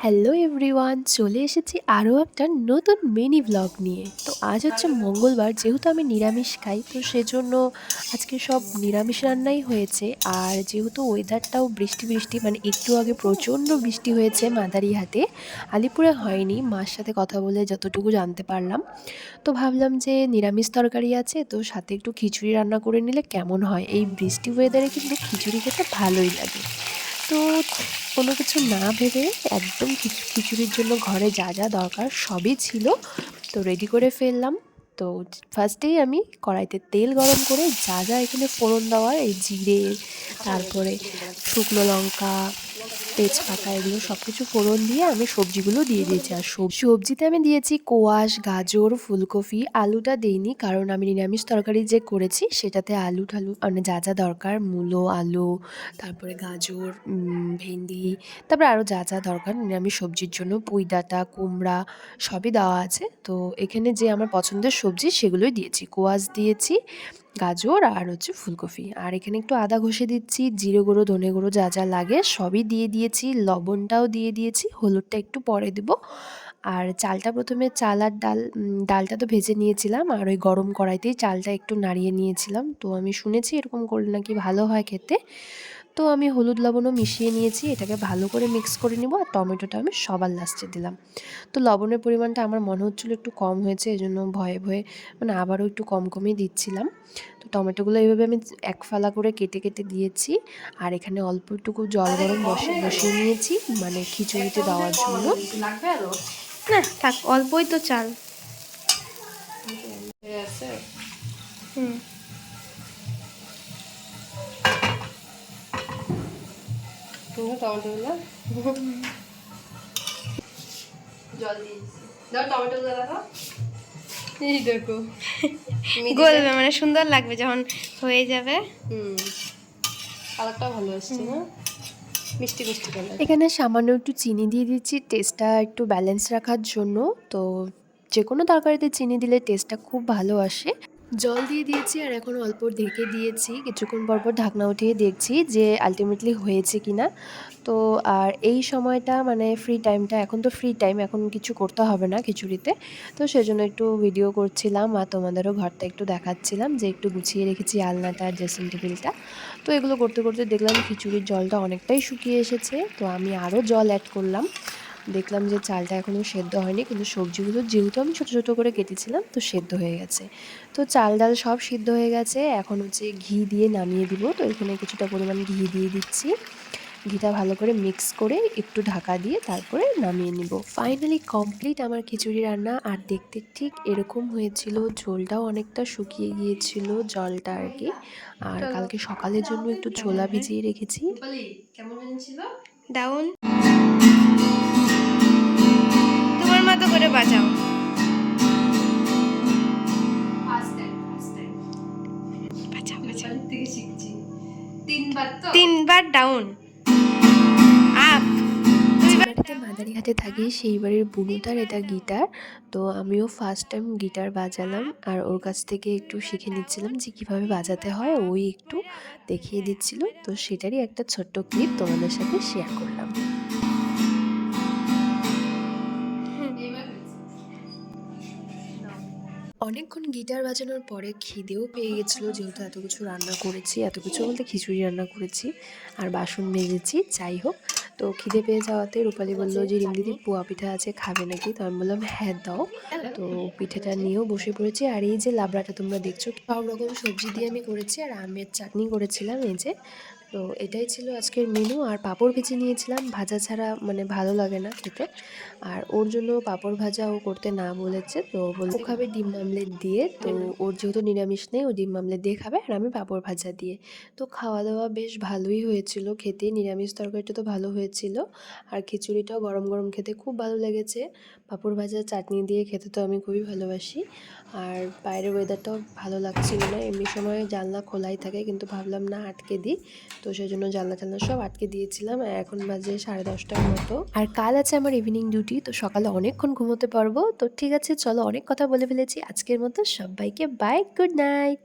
Hello everyone, চলে এসেছি আরও একটা নতুন মিনি ব্লগ নিয়ে। তো আজ হচ্ছে মঙ্গলবার, যেহেতু আমি নিরামিষ খাই, তো সেজন্য আজকে সব নিরামিষ রান্নাই হয়েছে। আর যেহেতু ওয়েদারটাও বৃষ্টি বৃষ্টি, মানে একটু আগে প্রচণ্ড বৃষ্টি হয়েছে মাদারিহাটে, আলিপুরে হয়নি, মার সাথে কথা বলে যতটুকু জানতে পারলাম। তো ভাবলাম যে নিরামিষ তরকারি আছে, তো সাথে একটু খিচুড়ি রান্না করে নিলে কেমন হয়। এই বৃষ্টি ওয়েদারে কিন্তু খিচুড়ি খেতে ভালোই লাগে। তো কোনো কিছু না ভেবে একদম খিচুড়ির জন্য ঘরে যা যা দরকার সবই ছিল, তো রেডি করে ফেললাম। তো ফার্স্টেই আমি কড়াইতে তেল গরম করে যা যা এখানে ফোড়ন দেওয়ার, এই জিরে, তারপরে শুকনো লঙ্কা, তেজপাতা, এগুলো সব কিছু ফোড়ন দিয়ে আমি সবজিগুলো দিয়ে দিয়েছি। আর সবজিতে আমি দিয়েছি কোয়াশ, গাজর, ফুলকপি। আলুটা দিইনি, কারণ আমি নিরামিষ তরকারি যে করেছি সেটাতে আলু ঠালু মানে যা যা দরকার, মূলো, আলু, তারপরে গাজর, ভেন্ডি, তারপরে আরও যা যা দরকার নিরামিষ সবজির জন্য, পুঁই ডাঁটা, কুমড়া সবই দেওয়া আছে। তো এখানে যে আমার পছন্দের সবজি সেগুলোই দিয়েছি, কোয়াশ দিয়েছি, গাজর আর হচ্ছে ফুলকপি। আর এখানে একটু আদা ঘষে দিচ্ছি, জিরে গুঁড়ো, ধনে গুঁড়ো যা যা লাগে সবই দিয়ে দিয়েছি, লবণটাও দিয়ে দিয়েছি, হলুদটা একটু পরে দেবো। আর চালটা প্রথমে, চাল আর ডালটা তো ভেজে নিয়েছিলাম, আর ওই গরম কড়াইতেই চালটা একটু নাড়িয়ে নিয়েছিলাম। তো আমি শুনেছি এরকম করলে নাকি ভালো হয় খেতে। তো আমি হলুদ লবণও মিশিয়ে নিয়েছি, এটাকে ভালো করে মিক্স করে নিব। আর টমেটোটা আমি সবার লাস্টে দিলাম। তো লবণের পরিমাণটা আমার মনে হচ্ছিলো একটু কম হয়েছে, এজন্য ভয়ে ভয়ে মানে আবারও একটু কম কমই দিচ্ছিলাম। তো টমেটোগুলো এইভাবে আমি এক ফালা করে কেটে কেটে দিয়েছি। আর এখানে অল্প একটুকু জল গরম বসিয়ে নিয়েছি, মানে খিচুড়িতে দেওয়ার জন্য। না থাক, অল্পই তো চাল। হুম, টমেটোগুলো জল দিয়েছি, দাও টমেটোগুলো দেখো, এই দেখো গলবে মানে সুন্দর লাগবে যখন হয়ে যাবে। কালারটাও ভালো আসছে না, মিষ্টি মিষ্টি কালার। এখানে সামান্য একটু চিনি দিয়ে দিচ্ছি, টেস্টটা একটু ব্যালেন্স রাখার জন্য। তো যে কোনো তরকারিতে চিনি দিলে টেস্টটা খুব ভালো আসে। জল দিয়ে দিয়েছি, আর এখন অল্প ঢেকে দিয়েছি, কিছুক্ষণ পর পর ঢাকনা উঠিয়ে দেখছি যে আলটিমেটলি হয়েছে কিনা। তো আর এই সময়টা মানে ফ্রি টাইমটা, এখন তো ফ্রি টাইম, এখন কিছু করতে হবে না খিচুড়িতে। তো সেজন্য একটু ভিডিও করছিলাম আর তোমাদেরও ঘরটা একটু দেখাচ্ছিলাম, যে একটু গুছিয়ে রেখেছি আলনাটা, ড্রেসিং টেবিলটা। তো এগুলো করতে করতে দেখলাম খিচুড়ির জলটা অনেকটাই শুকিয়ে এসেছে। তো আমি আরও জল অ্যাড করলাম, দেখলাম যে চালটা এখনও সেদ্ধ হয়নি, কিন্তু সবজিগুলো যেহেতু আমি ছোটো ছোটো করে কেটেছিলাম তো সেদ্ধ হয়ে গেছে। তো চাল ডাল সব সিদ্ধ হয়ে গেছে, এখন হচ্ছে ঘি দিয়ে নামিয়ে দিব। তো এখানে কিছুটা পরিমাণ ঘি দিয়ে দিচ্ছি, ঘিটা ভালো করে মিক্স করে একটু ঢাকা দিয়ে তারপরে নামিয়ে নিব। ফাইনালি কমপ্লিট আমার খিচুড়ি রান্না। আর দেখতে ঠিক এরকম হয়েছিল, ঝোলটাও অনেকটা শুকিয়ে গিয়েছিল, জলটা আর কি। আর কালকে সকালের জন্য একটু ছোলা ভিজিয়ে রেখেছি। কেমন ছিল? ডাউন তোমার মতো করে বাজাও। বাজাও বাজাও, তিনবার ডাউন আপ। যে বাড়িতে মাদারিহাটে থাকি সেই বাড়ির বুনুটার এটা গিটার। তো আমিও ফার্স্ট টাইম গিটার বাজালাম, আর ওর কাছ থেকে একটু শিখে নিচ্ছিলাম যে কীভাবে বাজাতে হয়, ওই একটু দেখিয়ে দিচ্ছিল। তো সেটারই একটা ছোট্ট ক্লিপ তোমাদের সাথে শেয়ার করলাম। অনেকক্ষণ গিটার বাজানোর পরে খিদেও পেয়ে গেছিলো, যেহেতু এত কিছু রান্না করেছি, এত কিছু বলতে খিচুড়ি রান্না করেছি আর বাসন মেজেছি, যাই হোক। তো খিদে পেয়ে যাওয়াতে রূপালী বললো যে রিমদিদি পোয়া পিঠা আছে, খাবে নাকি? তো আমি বললাম হ্যাঁ দাও। তো পিঠেটা নিয়েও বসে পড়েছি। আর এই যে লাবড়াটা তোমরা দেখছো, সব রকম সবজি দিয়ে আমি করেছি, আর আমের চাটনি করেছিলাম এই যে। তো এটাই ছিল আজকের মেনু। আর পাঁপড় ভেজে নিয়েছিলাম, ভাজা ছাড়া মানে ভালো লাগে না খেতে। আর ওর জন্য পাঁপড় ভাজা ও করতে না বলেছে, তো ও খাবে ডিম আমলেট দিয়ে। তো ওর যেহেতু নিরামিষ নেই, ও ডিম আমলেট দিয়ে খাবে, আর আমি পাঁপড় ভাজা দিয়ে। তো খাওয়া দাওয়া বেশ ভালোই হয়েছিল খেতে, নিরামিষ তরকারিটা তো ভালো হয়েছিল, আর খিচুড়িটাও গরম গরম খেতে খুব ভালো লেগেছে। পাঁপড় ভাজা চাটনি দিয়ে খেতে তো আমি খুবই ভালোবাসি। আর বাইরের ওয়েদারটাও ভালো লাগছিল না, এমনি সময় জানলা খোলাই থাকে, কিন্তু ভাবলাম না আটকে দিই। তো সেই জন্য জানলা টানলা সব আটকে দিয়েছিলাম। আর এখন বাজে 10:30টার মতো। আর কাল আছে আমার ইভিনিং ডিউটি, তো সকালে অনেকক্ষণ ঘুমোতে পারবো। তো ঠিক আছে, চলো, অনেক কথা বলে ফেলেছি আজকের মতো। সবাইকে বাই, গুড নাইট।